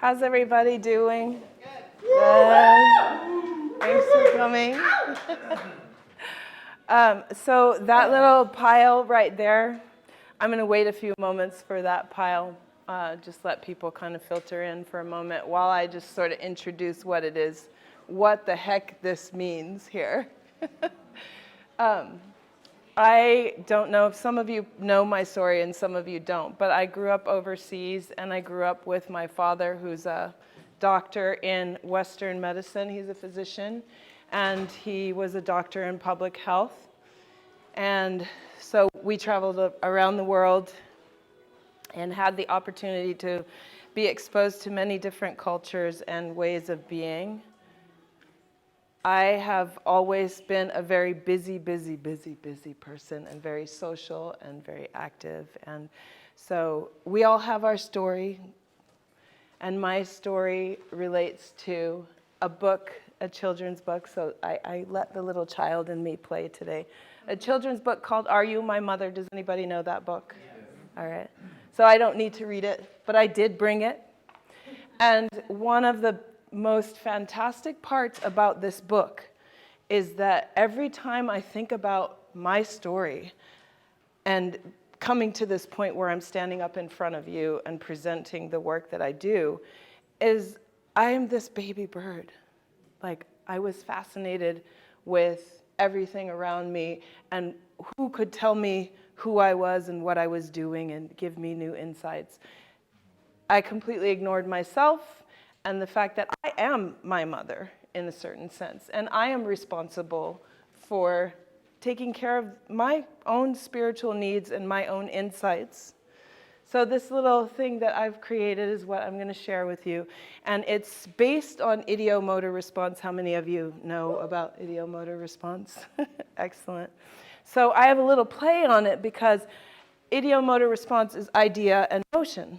How's everybody doing? Good. Thanks for coming. So that little pile right there, I'm going to wait a few moments for that pile. Just let people kind of filter in for a moment while I just sort of introduce what it is, what the heck this means here. I don't know if some of you know my story and some of you don't, but I grew up overseas and I grew up with my father, who's a doctor in Western medicine. He's a physician and he was a doctor in public health. And so we traveled around the world and had the opportunity to be exposed to many different cultures and ways of being. I have always been a very busy person and very social and very active. And so we all have our story. And my story relates to a book, a children's book. So I let the little child in me play today. A children's book called Are You My Mother? Does anybody know that book? Yes. All right. So I don't need to read it, but I did bring it. And one of the most fantastic parts about this book is that every time I think about my story and coming to this point where I'm standing up in front of you and presenting the work that I do, is I am this baby bird. Like, I was fascinated with everything around me, and who could tell me who I was and what I was doing and give me new insights. I completely ignored myself and the fact that I am my mother in a certain sense, and I am responsible for taking care of my own spiritual needs and my own insights. So this little thing that I've created is what I'm going to share with you, and it's based on ideomotor response. How many of you know about ideomotor response? Excellent. So I have a little play on it because ideomotor response is idea and motion.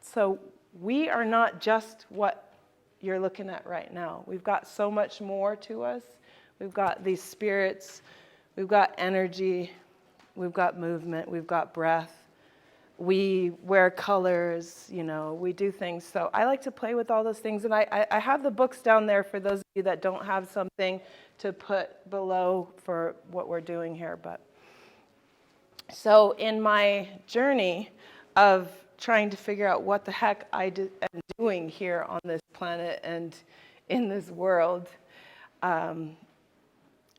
So we are not just what you're looking at right now. We've got so much more to us. We've got these spirits, we've got energy, we've got movement, we've got breath. We wear colors, we do things. So I like to play with all those things. And I have the books down there for those of you that don't have something to put below for what we're doing here. But so in my journey of trying to figure out what the heck I am doing here on this planet and in this world,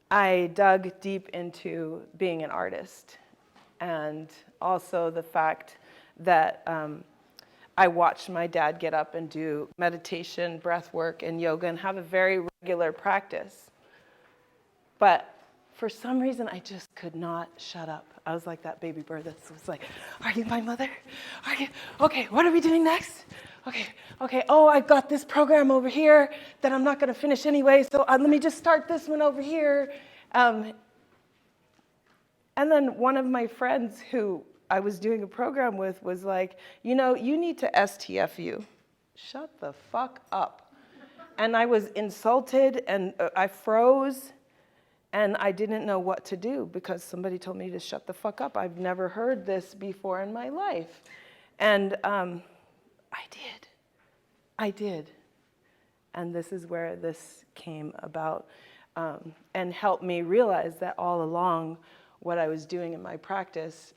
I dug deep into being an artist, and also the fact that I watched my dad get up and do meditation, breath work, and yoga, and have a very regular practice. But for some reason, I just could not shut up. I was like that baby bird that was like, are you my mother? Are you? Okay, what are we doing next? Okay, oh, I've got this program over here that I'm not going to finish anyway, so let me just start this one over here. And then one of my friends who I was doing a program with was like, you need to STFU. Shut the fuck up. And I was insulted, and I froze. And I didn't know what to do because somebody told me to shut the fuck up. I've never heard this before in my life. And I did. And this is where this came about and helped me realize that all along what I was doing in my practice,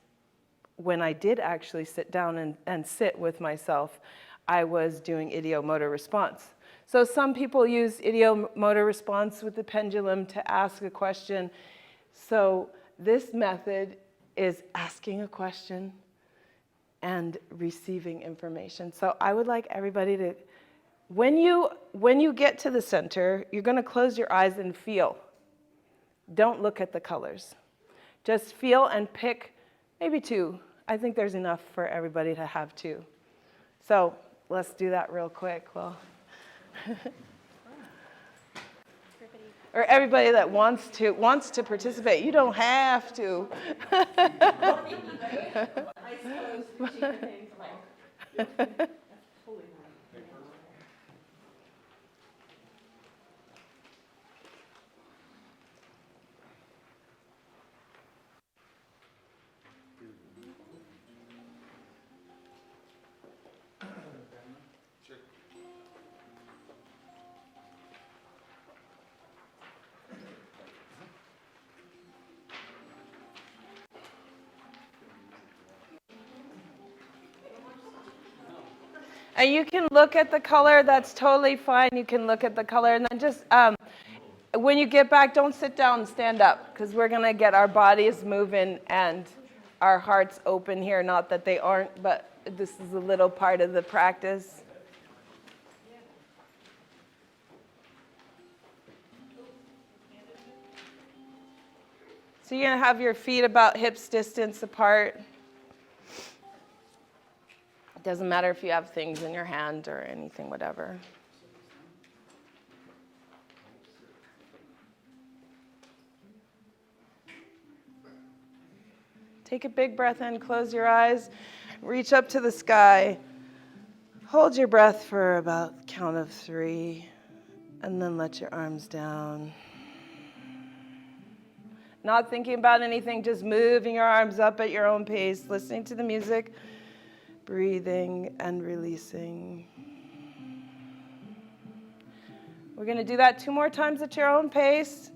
when I did actually sit down and sit with myself, I was doing ideomotor response. So some people use ideomotor response with the pendulum to ask a question. So this method is asking a question and receiving information. So I would like everybody to, when you get to the center, you're going to close your eyes and feel. Don't look at the colors. Just feel and pick maybe two. I think there's enough for everybody to have two. So let's do that real quick. Well. Or everybody that wants to participate. You don't have to. I suppose And you can look at the color, that's totally fine. You can look at the color, and then just, when you get back, don't sit down and stand up, because we're going to get our bodies moving and our hearts open here. Not that they aren't, but this is a little part of the practice. So you're going to have your feet about hips distance apart. It doesn't matter if you have things in your hand or anything, whatever. Take a big breath in, close your eyes, reach up to the sky. Hold your breath for about count of 3, and then let your arms down. Not thinking about anything, just moving your arms up at your own pace, listening to the music, breathing and releasing. We're going to do that 2 more times at your own pace.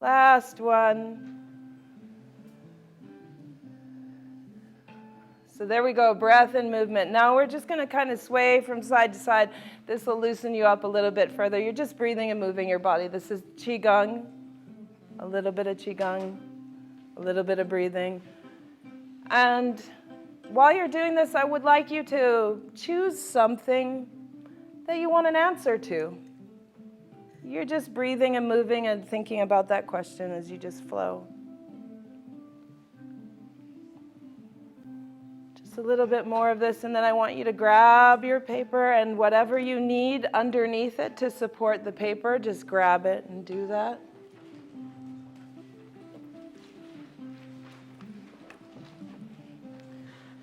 Last one. So there we go, breath and movement. Now we're just going to kind of sway from side to side. This will loosen you up a little bit further. You're just breathing and moving your body. This is Qigong. A little bit of Qigong, a little bit of breathing. And while you're doing this, I would like you to choose something that you want an answer to. You're just breathing and moving and thinking about that question as you just flow. Just a little bit more of this, and then I want you to grab your paper, and whatever you need underneath it to support the paper, just grab it and do that.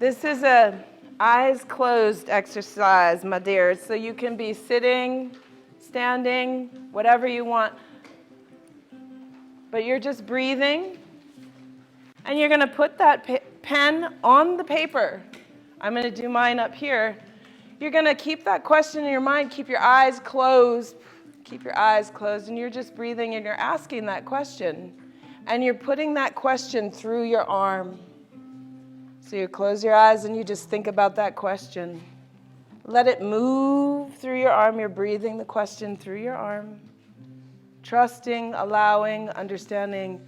This is a eyes closed exercise, my dears, so you can be sitting, standing, whatever you want. But you're just breathing, and you're going to put that pen on the paper. I'm going to do mine up here. You're going to keep that question in your mind, keep your eyes closed, and you're just breathing, and you're asking that question. And you're putting that question through your arm. So you close your eyes and you just think about that question. Let it move through your arm. You're breathing the question through your arm. Trusting, allowing, understanding,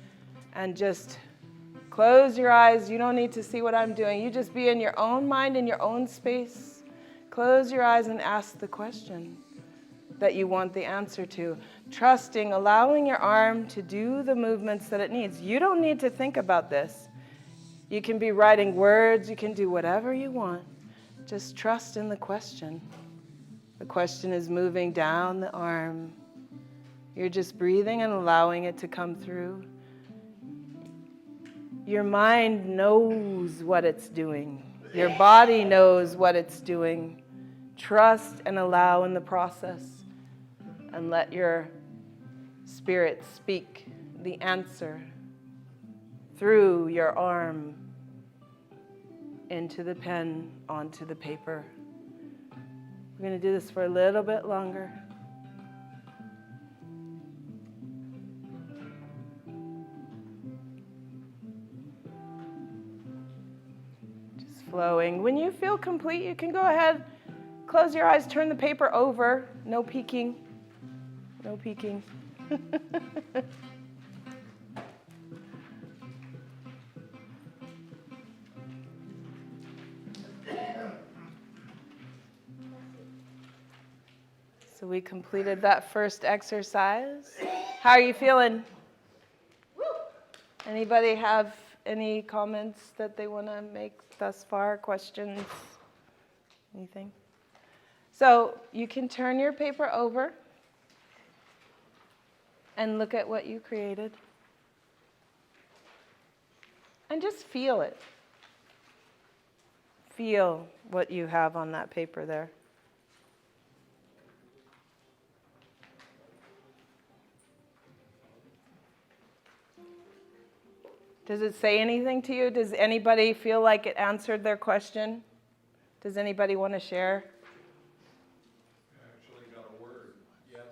and just close your eyes. You don't need to see what I'm doing. You just be in your own mind, in your own space. Close your eyes and ask the question that you want the answer to. Trusting, allowing your arm to do the movements that it needs. You don't need to think about this. You can be writing words, you can do whatever you want. Just trust in the question. The question is moving down the arm. You're just breathing and allowing it to come through. Your mind knows what it's doing. Your body knows what it's doing. Trust and allow in the process. And let your spirit speak the answer through your arm, into the pen, onto the paper. We're going to do this for a little bit longer. Just flowing. When you feel complete, you can go ahead, close your eyes, turn the paper over. No peeking. No peeking. So we completed that first exercise. How are you feeling? Anybody have any comments that they want to make thus far? Questions? Anything? So you can turn your paper over and look at what you created. And just feel it. Feel what you have on that paper there. Does it say anything to you? Does anybody feel like it answered their question? Does anybody want to share? I actually got a word, yes.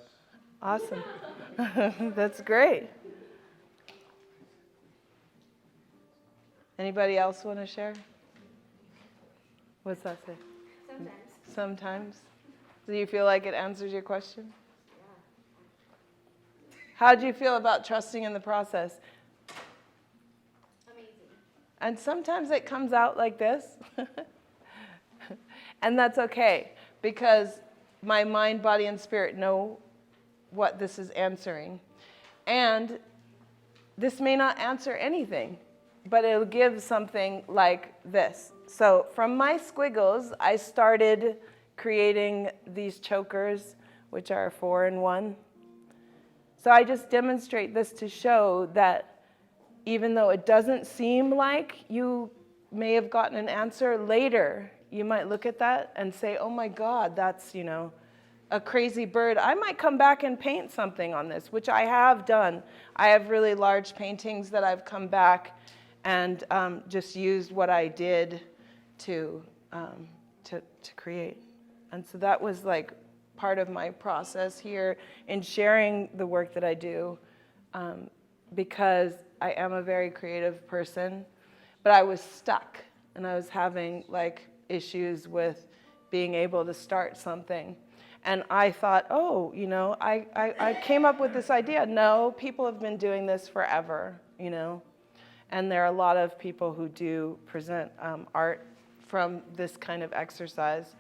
Awesome. That's great. Anybody else want to share? What's that say? Sometimes. Sometimes. Do you feel like it answers your question? How do you feel about trusting in the process? Amazing. And sometimes it comes out like this. And that's okay, because my mind, body, and spirit know what this is answering. And this may not answer anything, but it'll give something like this. So from my squiggles, I started creating these chokers, which are 4-in-1. So I just demonstrate this to show that even though it doesn't seem like you may have gotten an answer later, you might look at that and say, oh my God, that's, a crazy bird. I might come back and paint something on this, which I have done. I have really large paintings that I've come back and just used what I did to create. And so that was like part of my process here in sharing the work that I do, because I am a very creative person, but I was stuck and I was having like issues with being able to start something. And I thought, I came up with this idea. No, people have been doing this forever, and there are a lot of people who do present art from this kind of exercise.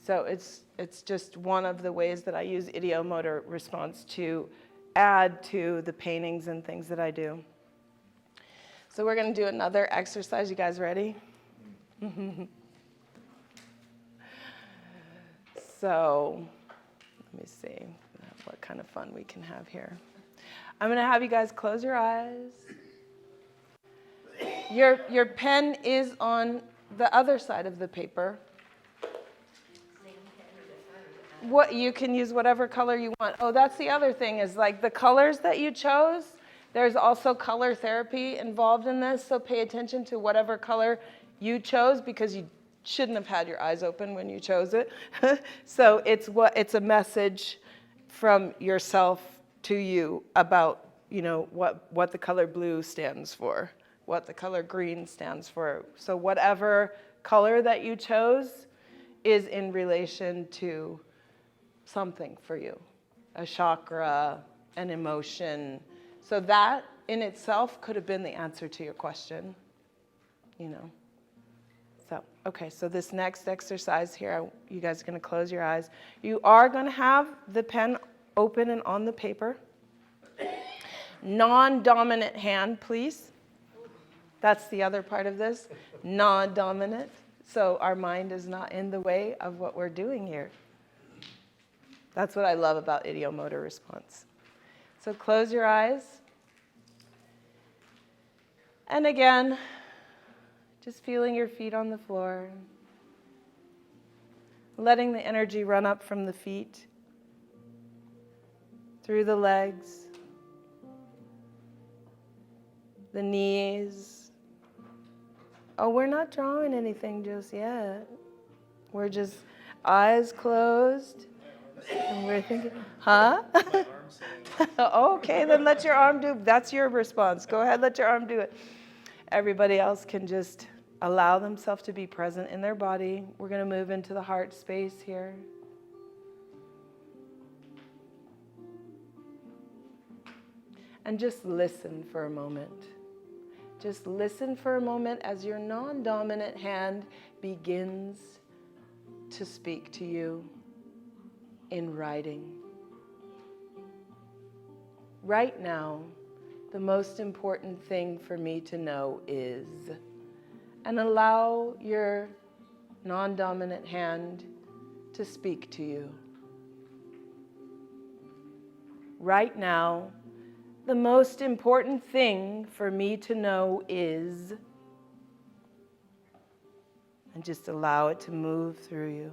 So it's just one of the ways that I use ideomotor response to add to the paintings and things that I do. So we're going to do another exercise. You guys ready? So let me see what kind of fun we can have here. I'm going to have you guys close your eyes. Your pen is on the other side of the paper. What you can use whatever color you want. Oh, that's the other thing is like the colors that you chose. There's also color therapy involved in this, so pay attention to whatever color you chose because you shouldn't have had your eyes open when you chose it. So it's a message from yourself to you about, what the color blue stands for, what the color green stands for. So whatever color that you chose is in relation to something for you, a chakra, an emotion. So that in itself could have been the answer to your question, So, okay, so this next exercise here, you guys are going to close your eyes. You are going to have the pen open and on the paper. Non-dominant hand, please. That's the other part of this, non-dominant. So our mind is not in the way of what we're doing here. That's what I love about ideomotor response. So close your eyes. And again, just feeling your feet on the floor. Letting the energy run up from the feet, through the legs, the knees. Oh, we're not drawing anything just yet. We're just eyes closed. And we're thinking, huh? Okay, then let your arm do, that's your response. Go ahead, let your arm do it. Everybody else can just allow themselves to be present in their body. We're going to move into the heart space here. And just listen for a moment. Just listen for a moment as your non-dominant hand begins to speak to you in writing. Right now, the most important thing for me to know is, and allow your non-dominant hand to speak to you. Right now, the most important thing for me to know is, and just allow it to move through you.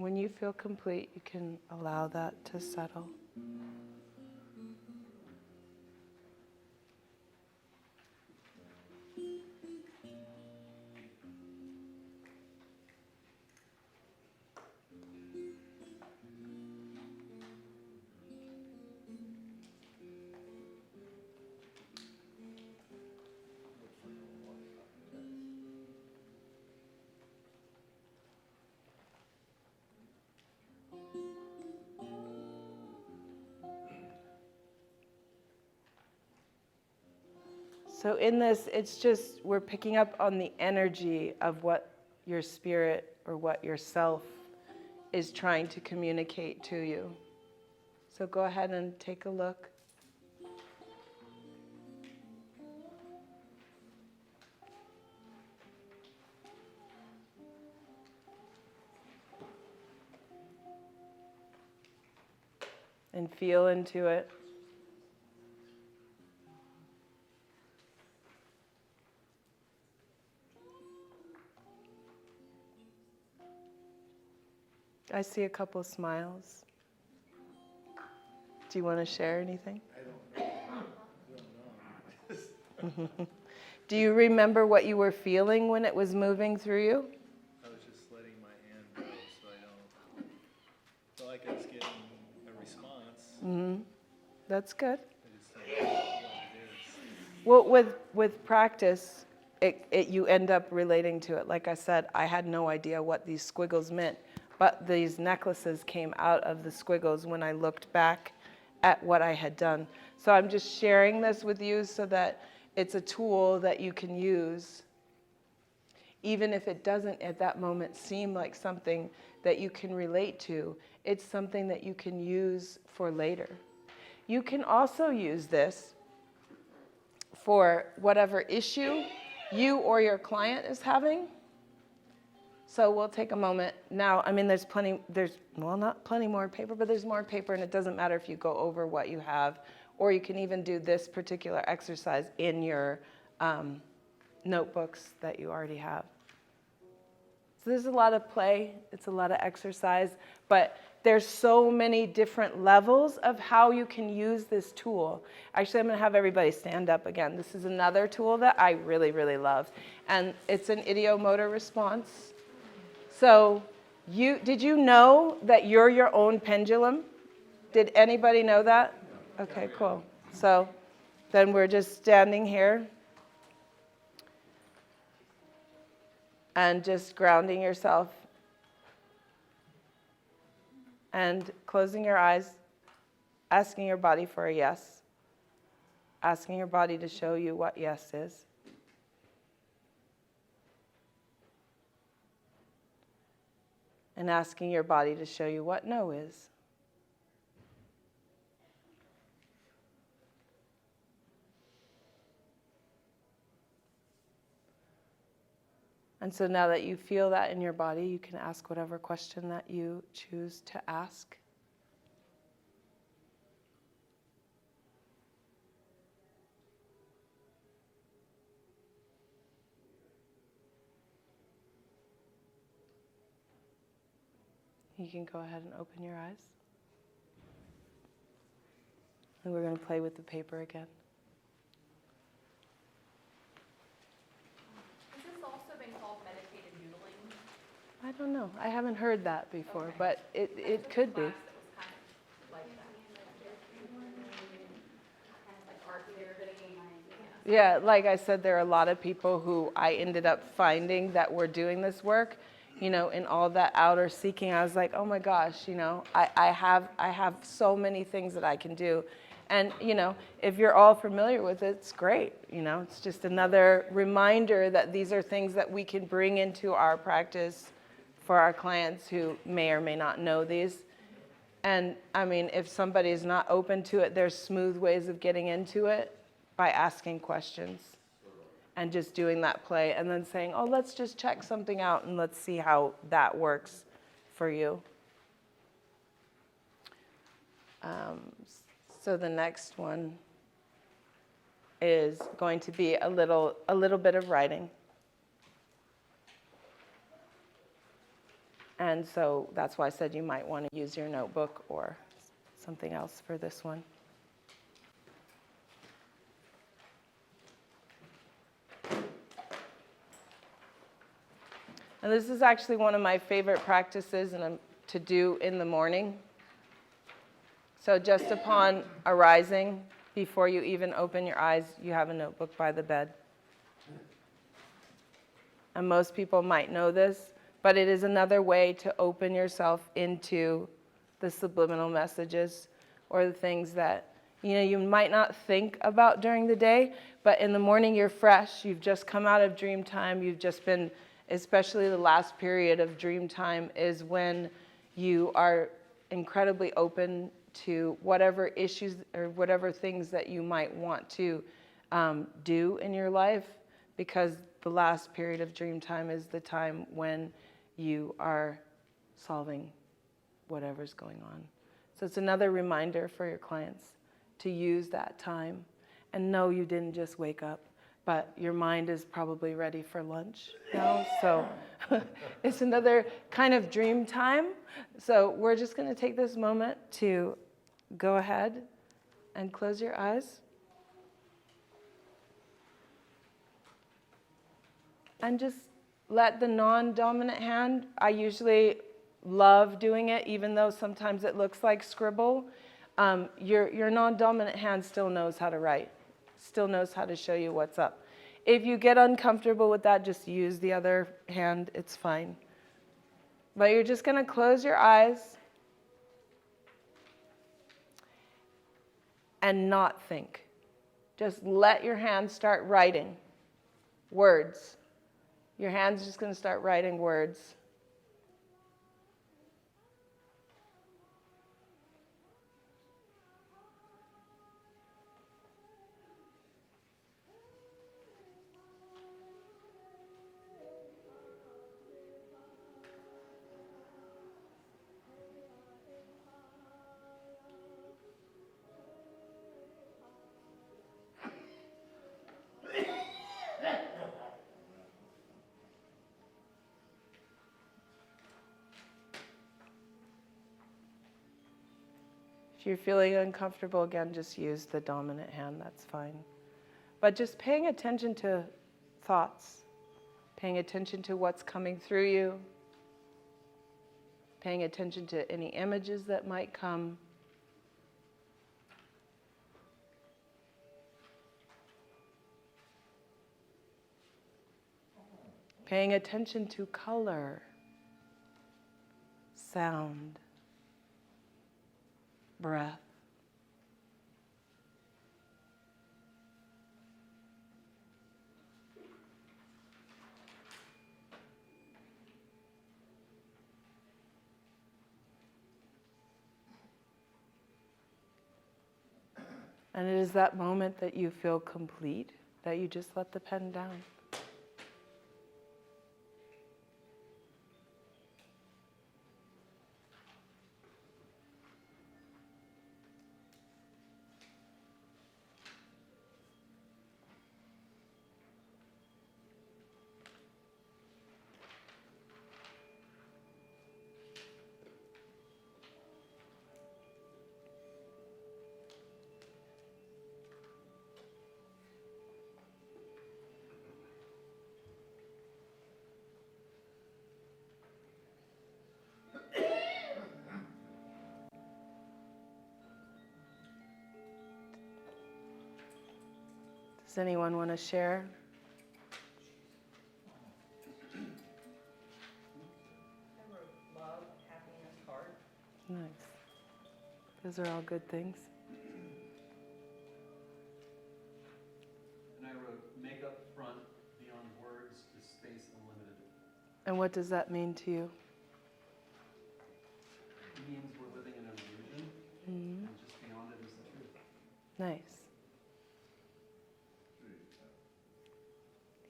when you feel complete, you can allow that to settle. So in this, it's just, we're picking up on the energy of what your spirit or what your self is trying to communicate to you. So go ahead and take a look. And feel into it. I see a couple smiles. Do you want to share anything? I don't know. Do you remember what you were feeling when it was moving through you? I was just letting my hand go so I don't feel like I was getting a response. That's good. I just don't know what it is. Well, with practice, you end up relating to it. Like I said, I had no idea what these squiggles meant, but these necklaces came out of the squiggles when I looked back at what I had done. So I'm just sharing this with you so that it's a tool that you can use, even if it doesn't at that moment seem like something that you can relate to. It's something that you can use for later. You can also use this for whatever issue you or your client is having. So we'll take a moment now. I mean, not plenty more paper, but there's more paper, and it doesn't matter if you go over what you have, or you can even do this particular exercise in your notebooks that you already have. So there's a lot of play, it's a lot of exercise, but there's so many different levels of how you can use this tool. Actually, I'm going to have everybody stand up again. This is another tool that I really, really love, and it's an ideomotor response. So did you know that you're your own pendulum? Did anybody know that? Okay, cool. So then we're just standing here and just grounding yourself and closing your eyes, asking your body for a yes, asking your body to show you what yes is. And asking your body to show you what no is. And so now that you feel that in your body, you can ask whatever question that you choose to ask. You can go ahead and open your eyes. And we're going to play with the paper again. Has this also been called meditative noodling? I don't know. I haven't heard that before, Okay. but it could be. Class that was kind of like that. Like art therapy. Yeah, like I said, there are a lot of people who I ended up finding that were doing this work, in all that outer seeking. I was like, oh my gosh, I have so many things that I can do. And, if you're all familiar with it, it's great. It's just another reminder that these are things that we can bring into our practice for our clients who may or may not know these. And I mean, if somebody's not open to it, there's smooth ways of getting into it by asking questions and just doing that play and then saying, oh, let's just check something out and let's see how that works for you. So the next one is going to be a little bit of writing. And so that's why I said you might want to use your notebook or something else for this one. And this is actually one of my favorite practices to do in the morning. So just upon arising, before you even open your eyes, you have a notebook by the bed. And most people might know this, but it is another way to open yourself into the subliminal messages or the things that you might not think about during the day, but in the morning you're fresh. You've just come out of dream time. You've just been, especially the last period of dream time is when you are incredibly open to whatever issues or whatever things that you might want to do in your life, because the last period of dream time is the time when you are solving whatever's going on. So it's another reminder for your clients to use that time. And no, you didn't just wake up, but your mind is probably ready for lunch now. So it's another kind of dream time. So we're just going to take this moment to go ahead and close your eyes. And just let the non-dominant hand, I usually love doing it, even though sometimes it looks like scribble. Your non-dominant hand still knows how to write, still knows how to show you what's up. If you get uncomfortable with that, just use the other hand, it's fine. But you're just going to close your eyes and not think. Just let your hand start writing words. Your hand's just going to start writing words. If you're feeling uncomfortable, again, just use the dominant hand, that's fine. But just paying attention to thoughts, paying attention to what's coming through you, paying attention to any images that might come. Paying attention to color, sound, breath. And it is that moment that you feel complete, that you just let the pen down. Does anyone want to share? I wrote love, happiness, heart. Nice. Those are all good things. And I wrote, make up front, beyond words is space unlimited. And what does that mean to you? It means we're living in an illusion, Mm-hmm. and just beyond it is the truth. Nice.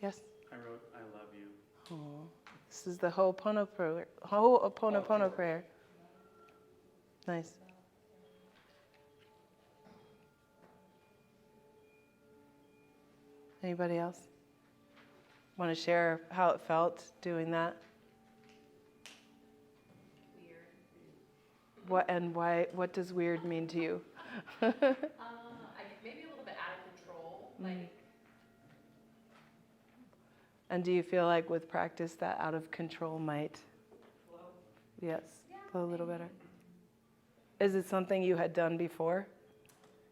Yes? I wrote, I love you. Oh, this is the Ho'oponopono prayer. Nice. Anybody else want to share how it felt doing that? What does weird mean to you? Maybe a little bit out of control. Like, And do you feel like with practice that out of control might, yes, flow a little better? Is it something you had done before?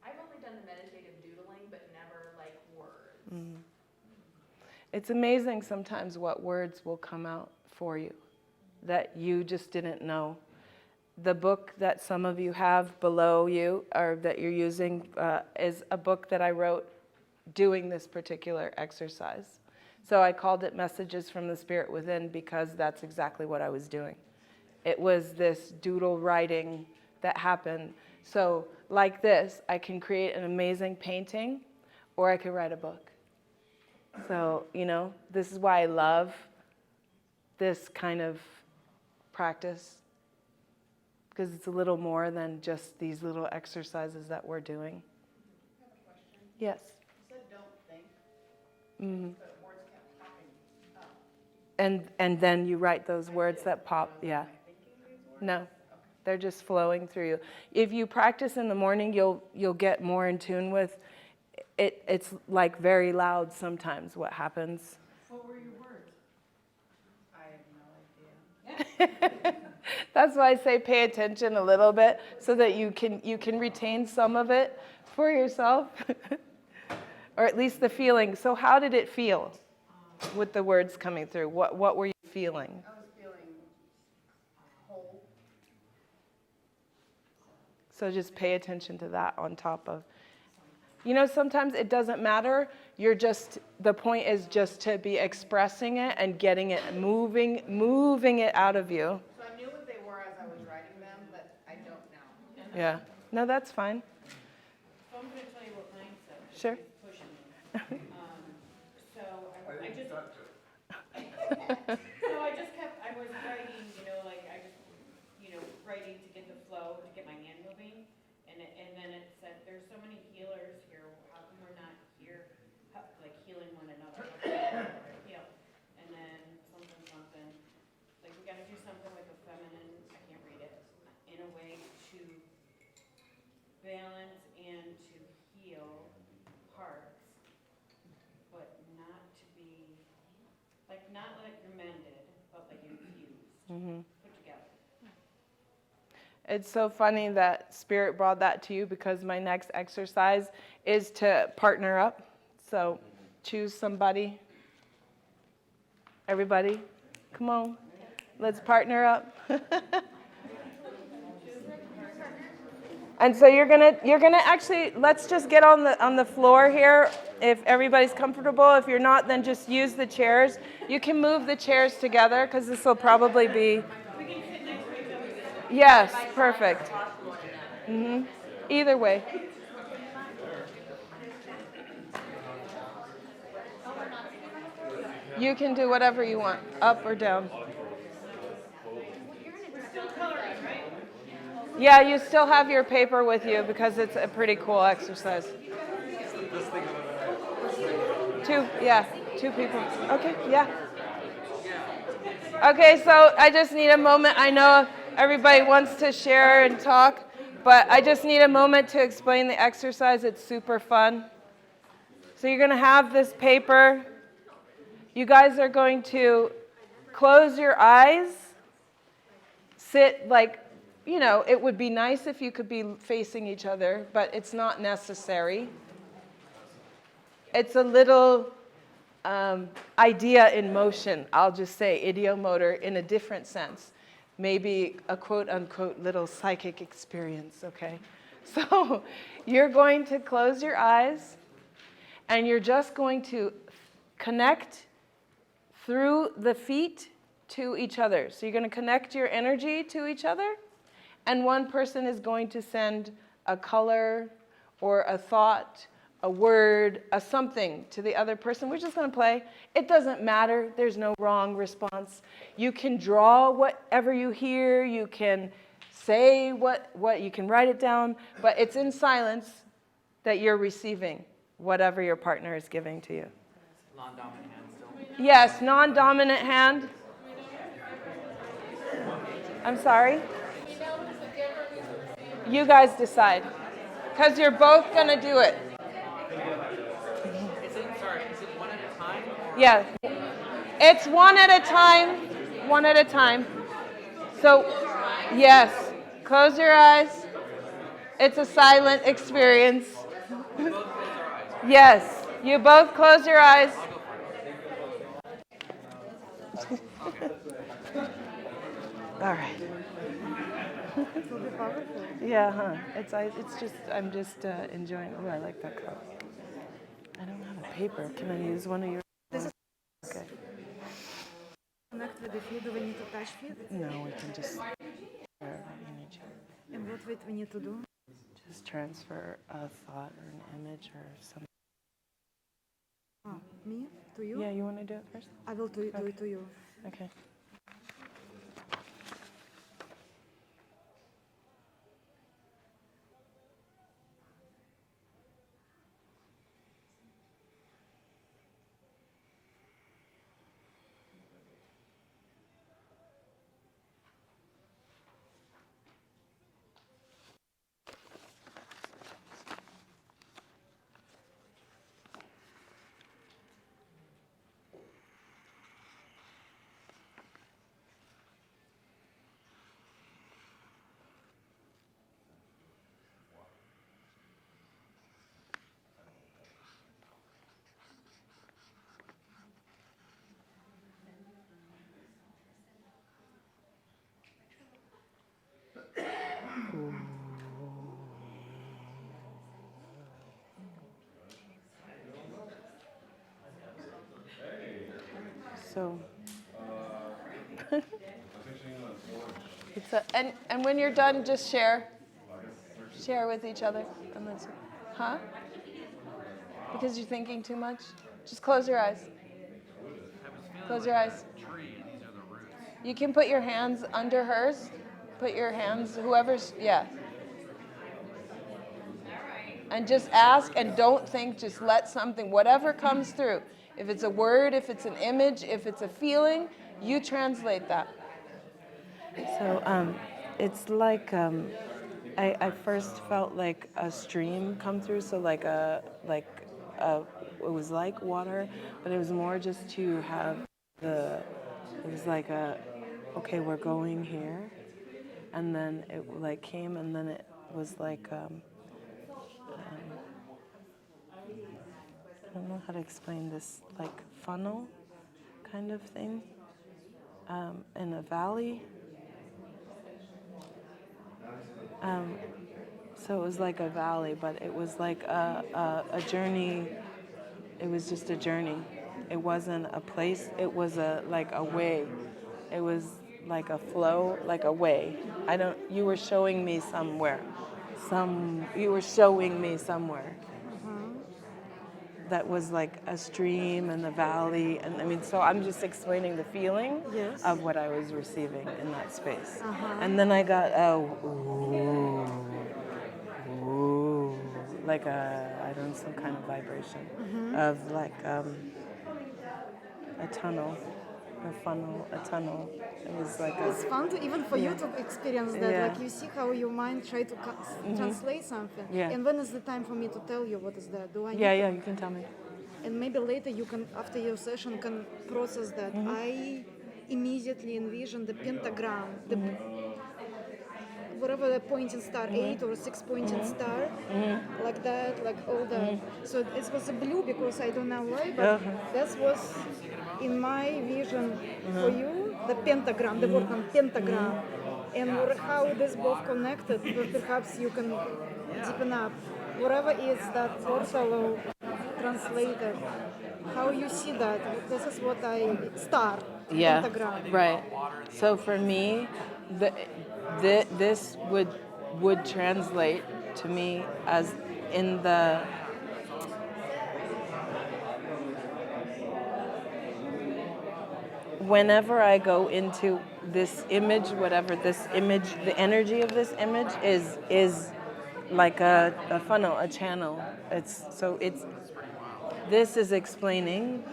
I've only done the meditative doodling, but never like words. It's amazing sometimes what words will come out for you that you just didn't know. The book that some of you have below you, or that you're using, is a book that I wrote doing this particular exercise. So I called it Messages from the Spirit Within because that's exactly what I was doing. It was this doodle writing that happened. So like this, I can create an amazing painting, or I could write a book. So, this is why I love this kind of practice, because it's a little more than just these little exercises that we're doing. I have a question. Yes. You said don't think, but words kept popping up. And then you write those words that pop, yeah. Am I thinking these words? No, they're just flowing through you. If you practice in the morning, you'll get more in tune with it. It's like very loud sometimes what happens. What were your words? I have no idea. That's why I say pay attention a little bit so that you can retain some of it for yourself, or at least the feeling. So how did it feel with the words coming through? What were you feeling? I was feeling whole. So just pay attention to that on top of. Sometimes it doesn't matter. The point is just to be expressing it and getting it moving it out of you. So I knew what they were as I was writing them, but I don't now. Yeah. No, that's fine. So I'm going to tell you what mine said. Sure. It's pushing me. So I just, I was writing, writing to get the flow, to get my hand moving. And then it said, there's so many healers here. How come we're not here, like healing one another? How come we're not heal? And then something, like we got to do something with the feminine, I can't read it, in a way to balance and to heal hearts, but not to be, like not like you're mended, but like infused, put together. It's so funny that Spirit brought that to you because my next exercise is to partner up. So choose somebody. Everybody, come on. Let's partner up. And so you're gonna actually, let's just get on the floor here. If everybody's comfortable, if you're not, then just use the chairs. You can move the chairs together because this will probably be. Yes, perfect. Either way. You can do whatever you want, up or down. Yeah, you still have your paper with you because it's a pretty cool exercise. Two people. Okay, yeah. Okay, so I just need a moment. I know everybody wants to share and talk, but I just need a moment to explain the exercise. It's super fun. So you're going to have this paper. You guys are going to close your eyes, sit like, it would be nice if you could be facing each other, but it's not necessary. It's a little idea in motion, I'll just say, ideomotor in a different sense. Maybe a quote-unquote little psychic experience, okay? So you're going to close your eyes, and you're just going to connect through the feet to each other. So you're going to connect your energy to each other, and one person is going to send a color or a thought, a word, a something to the other person. We're just going to play. It doesn't matter. There's no wrong response. You can draw whatever you hear. You can say what you can write it down, but it's in silence that you're receiving whatever your partner is giving to you. Non-dominant hand still. Yes, non-dominant hand. I'm sorry? You guys decide. Because you're both going to do it. Is it one at a time? Or Yeah. It's one at a time. One at a time. So, yes. Close your eyes. It's a silent experience. we both close our eyes? Yes. You both close your eyes. All right. It will be powerful. Yeah, huh? It's just, I'm just enjoying. Oh, I like that color. I don't have a paper. Can I use one of your? This is Okay. connect with the field. Do we need to touch field? No, we can just wherever you need to. And what we need to do? Just transfer a thought or an image or something. Me? To you? Yeah, you want to do it first? I will do it to you. Okay. So it's and when you're done, just share with each other, and that's it. Huh? Because you're thinking too much. Just close your eyes. Close your eyes. You can put your hands under hers. Put your hands, whoever's, yeah. And just ask and don't think, just let something, whatever comes through. If it's a word, if it's an image, if it's a feeling, you translate that. So it's like, I first felt like a stream come through, so it was like water, but it was more just to have it was like okay, we're going here. And then it like came, and then it was like, I don't know how to explain this, like funnel kind of thing in a valley. So it was like a valley, but it was like a journey. It was just a journey. It wasn't a place. It was like a way. It was like a flow, like a way. You were showing me somewhere. You were showing me somewhere. That was like a stream and the valley, and I mean, so I'm just explaining the feeling of what I was receiving in that space. And then I got like I don't know, some kind of vibration of like a tunnel, a funnel, a tunnel. It was like It's fun even for you to experience that. Yeah. Like you see how your mind try to translate something. Yeah. And when is the time for me to tell you what is that? Do I need yeah, you can tell me. And maybe later you can, after your session, can process that. I immediately envision the pentagram, whatever the pointing star, 8 or 6 pointing star, like that, like all that. So it was a blue because I don't know why, but that was in my vision for you, the pentagram, the word on pentagram. And how this both connected, perhaps you can deepen up. Whatever is that portal or translated, how you see that, this is what I start, pentagram. Right. So for me, this would translate to me as in the whenever I go into this image, whatever this image, the energy of this image is like a funnel, a channel. This is explaining.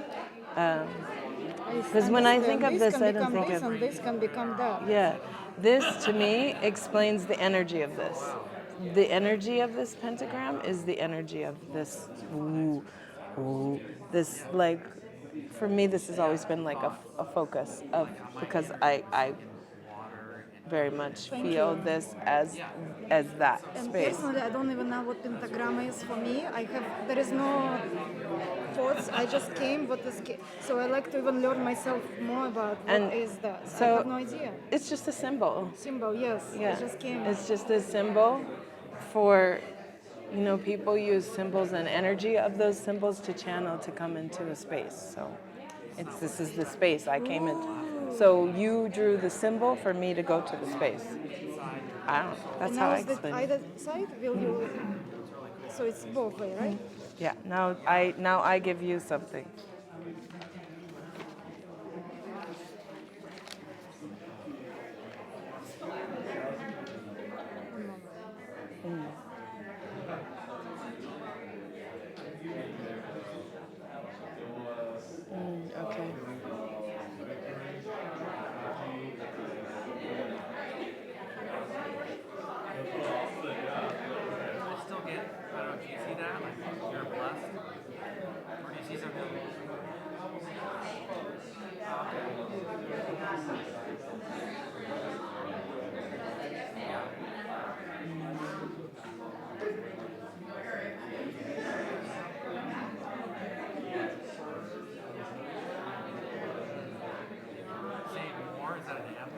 Because when I think of this, I don't think of. And this can become that. Yeah, this to me explains the energy of this. the energy of this pentagram is the energy of this, this like, for me, this has always been like a focus of, because I very much feel this as that And space. personally, I don't even know what pentagram is for me. There is no thoughts. I just came. So I like to even learn myself more about what is that. I So have no idea. it's just a symbol. Symbol, yes. Yeah, I just came. it's just a symbol for, people use symbols and energy of those symbols to channel to come into a space. So this is the space I came into. So you drew the symbol for me to go to the space. I don't know. That's And how now I is the explain it. either side will you? So it's both way, right? Yeah, now I give you something. Okay. I still get, I don't know, do you see that? Like, you're blessed? Or do you see something? Say more? Is that an amp?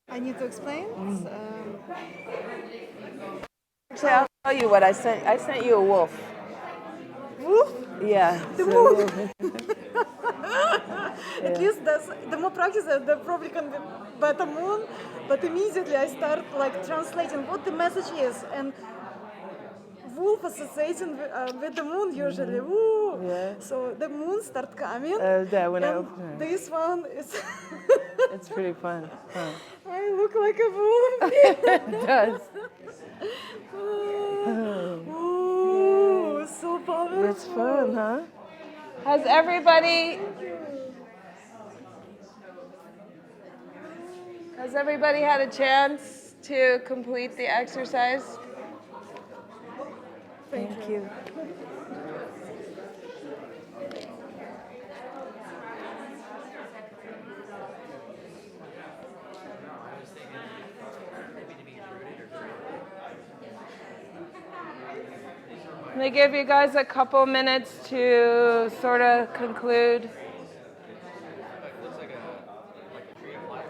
I need to explain. Actually, I'll tell you what I sent. I sent you a wolf. Wolf. Yeah. The so- moon. At least the more practice, the probably can be better moon. But immediately I start like translating what the message is, and wolf associating with the moon usually. Woo. Yeah. So the moon start coming. Yeah, when I and open it. this one is. It's pretty fun. Huh. I look like a wolf. It does. Ooh, so powerful. It's fun, huh? Has everybody had a chance to complete the exercise? Thank you. I'm going to give you guys a couple minutes to sort of conclude. It looks like a tree of life.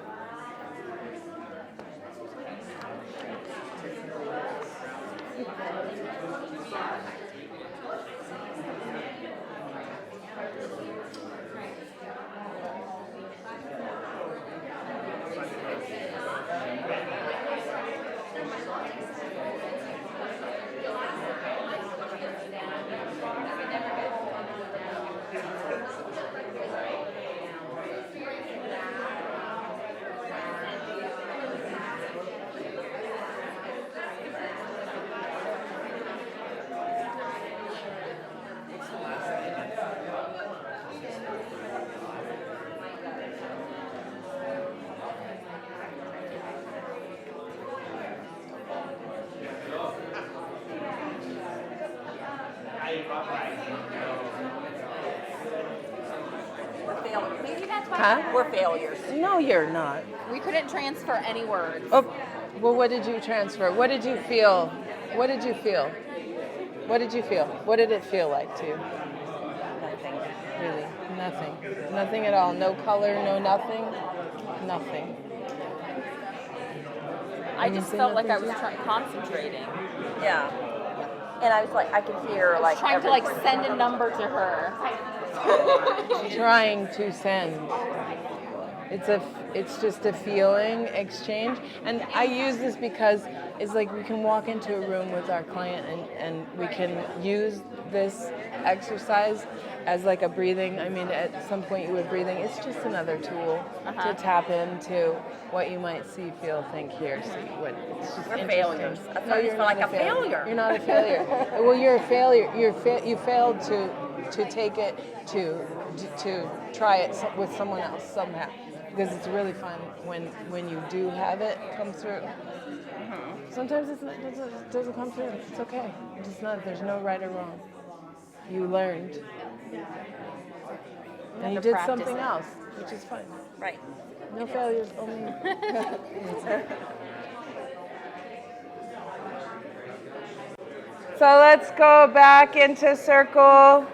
Maybe that's why Huh? we're failures. No, you're not. We couldn't transfer any words. Oh, well, what did you transfer? What did you feel? What did you feel? What did you feel? What did it feel like to you? Nothing. Really? Nothing. Nothing at all. No color, no nothing? Nothing. I just felt like I was concentrating. Yeah. And I was like, I could hear like Trying to like send a number to her. Trying to send. It's just a feeling exchange. And I use this because it's like we can walk into a room with our client and we can use this exercise as like a breathing. I mean, at some point you were breathing. It's just another tool to tap into what you might see, feel, think, hear, see. It's just We're interesting. failures. I thought you felt like a failure. You're not a failure. Well, you're a failure. You failed to take it to try it with someone else somehow, because it's really fun when you do have it come through. Sometimes it doesn't come through. It's okay. It's not. There's no right or wrong. You learned, and you did something else, which is fine. Right. No failures, only. So let's go back into circle.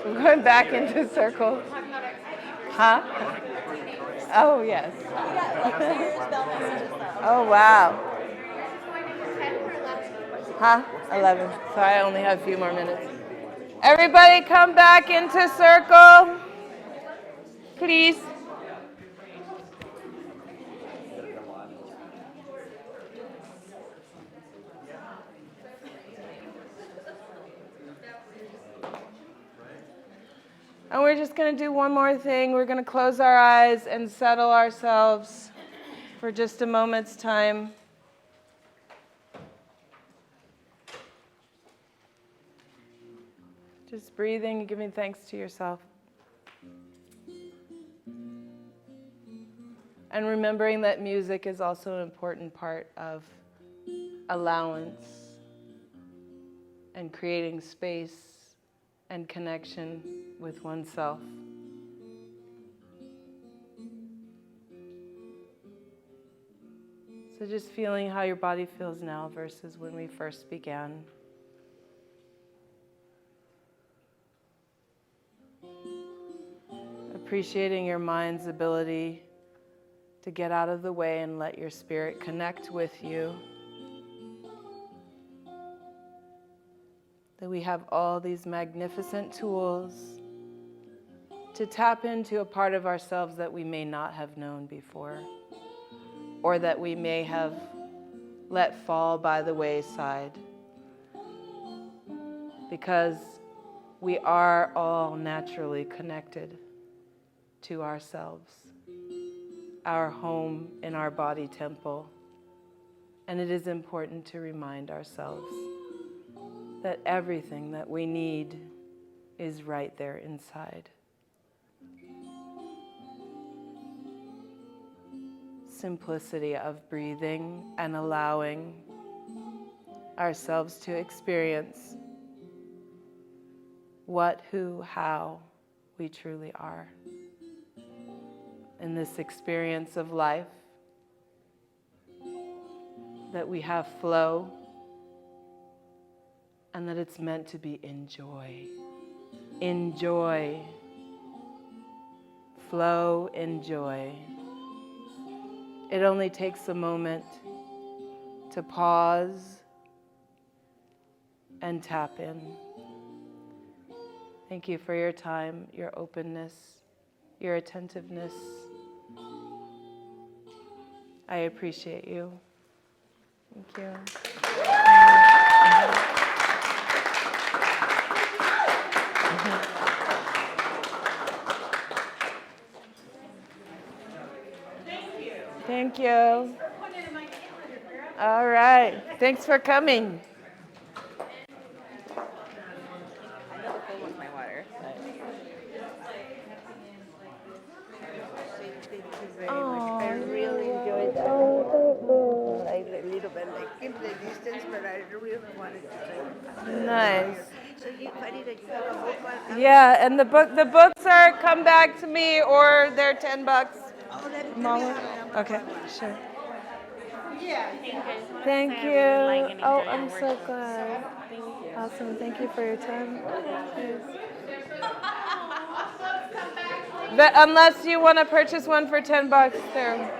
We're going back into circle. Huh? Oh, yes. Oh, wow. Huh? 11. So I only have a few more minutes. Everybody come back into circle, please. And we're just going to do one more thing. We're going to close our eyes and settle ourselves for just a moment's time. Just breathing and giving thanks to yourself. And remembering that music is also an important part of allowance and creating space and connection with oneself. So just feeling how your body feels now versus when we first began. Appreciating your mind's ability to get out of the way and let your spirit connect with you. That we have all these magnificent tools to tap into a part of ourselves that we may not have known before, or that we may have let fall by the wayside. Because we are all naturally connected to ourselves, our home in our body temple. And it is important to remind ourselves that everything that we need is right there inside. Simplicity of breathing and allowing ourselves to experience what, who, how we truly are in this experience of life, that we have flow, and that it's meant to be enjoy. Enjoy. Flow, enjoy. It only takes a moment to pause and tap in. Thank you for your time, your openness, your attentiveness. I appreciate you. Thank you. Thank you. All right. Thanks for coming. I never filled with my water. Thank you very much. I really enjoyed that. I a little bit like in the distance, but I really wanted to say. Nice. So funny that you have a book on. Yeah, and the books are come back to me, or they're $10. Oh, that is Mama? Okay, sure. Yeah. Thank you. Oh, I'm so glad. Awesome. Thank you for your time. But unless you want to purchase one for $10, there.